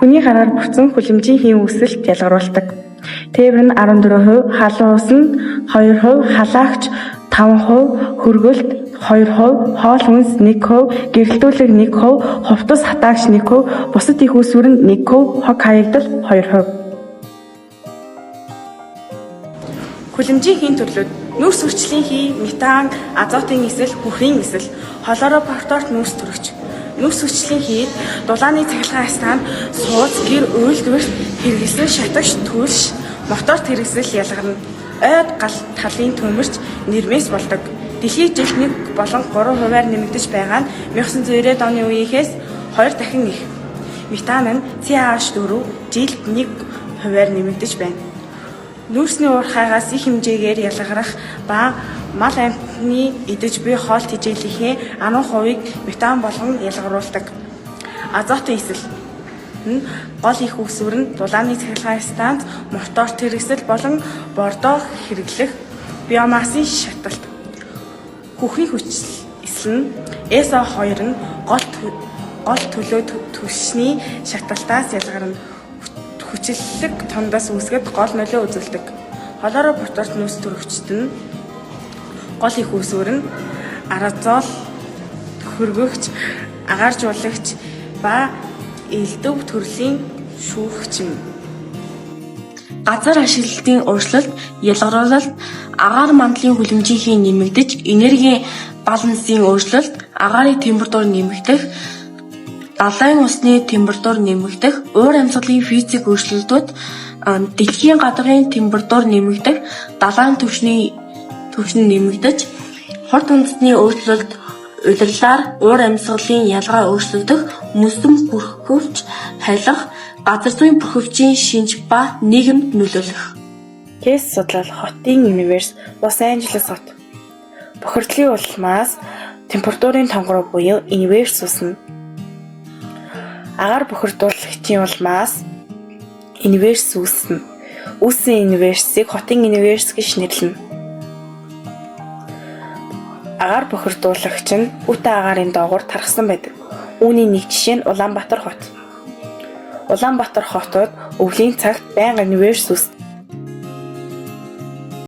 Хүний гараар бүрдсэн хүлэмжийн хийн үүсэлт ялгаруулдаг. Тээвэр нь 14%, халуун ус нь 2%, халаагч 5%, хөргөлт 2%, хоол хүнс 1%, гэрэлтүүлэг 1%, хувцас хатаагч 1%, бусад их үүсвэр нь 1%, хог хаягдал 2%. Хүлэмжийн хийн төрлүүд: нүүрс хүчлийн хий, метан, азотын эсэл, бүхрийн эсэл, хлоропортort нүүрс төрөгч. Нүүрс хүчлийн хийд дулааны цахилгаан станд сууц, гэр, үйлдвэрт хэрэглэсэн шатагч, түлш, моторт хэрэгсэл ялгарна. Ойд гал талын төмөрч нэрмээс болдог. Дэлхийд жилд 1 болон 3%-аар нэмэгдэж байгаа нь 1990-ад оны үеийнхээс 2 дахин их. Метан нь CH4 жилд 1%-аар нэмэгдэж байна. Нүүрсний уурхайгаас их хэмжээгээр ялгарах ба мал амьтны идэж буй хоол тэжээлийн 10%-ийг метан болгон ялгаруулдаг. Азотын эсэл нь гол их үүсвэр нь дулааны цахилгаан станц, моторт хэрэгсэл болон бордоо хэрэглэх биомассын шаталт. Бүхрийн хүчил эсэл нь SO2 нь гол төлөө түлшний шаталтаас ялгарна. Хүчлэлэг тундаас үүсгэд гол нөлөө үзүүлдэг. Хлоропортort нүүрс төрөгчд нь гол их үүсвэр нь аразол, хөргөгч, агааржуулагч ба элдв төрлийн шүүгч юм. Газар ашиглалтын өөрчлөлт, ялгаруулалт, агаар мандлын хүлэмжийн хийн нэмэгдэж, энергийн балансын өөрчлөлт, агаарын температур нэмэгдэх, далайн усны температур нэмэгдэх, уур амьсгалын физик өөрчлөлтүүд, дэлхийн гадагшийн температур нэмэгдэх, далайн түвшин нэмэгдэж, хурд үндэсний өөрчлөлт, улирлаар уур амьсгалын ялгаа өөрчлөгдөх, мөсөн бүрхөвч халих, газар зүйн бүрхөвчийн шинж ба нийгэмд нөлөөлөх. Кейс судлал: хотын универс, Лос Анжелес хот. Бохирдлын улмаас температурын тонгороо буюу универс үүснэ. Агаар бохирдуулагчийн улмаас универс үүснэ. Үүссэн универсийг хотын универс гэж нэрлэнэ. Агаар бохирдуулагч нь үтэ агаарын доогуур тархсан байдаг. Үүний нэг жишээ нь Улаанбаатар хот. Улаанбаатар хотод өвлийн цагт байнга универс үүсдэг.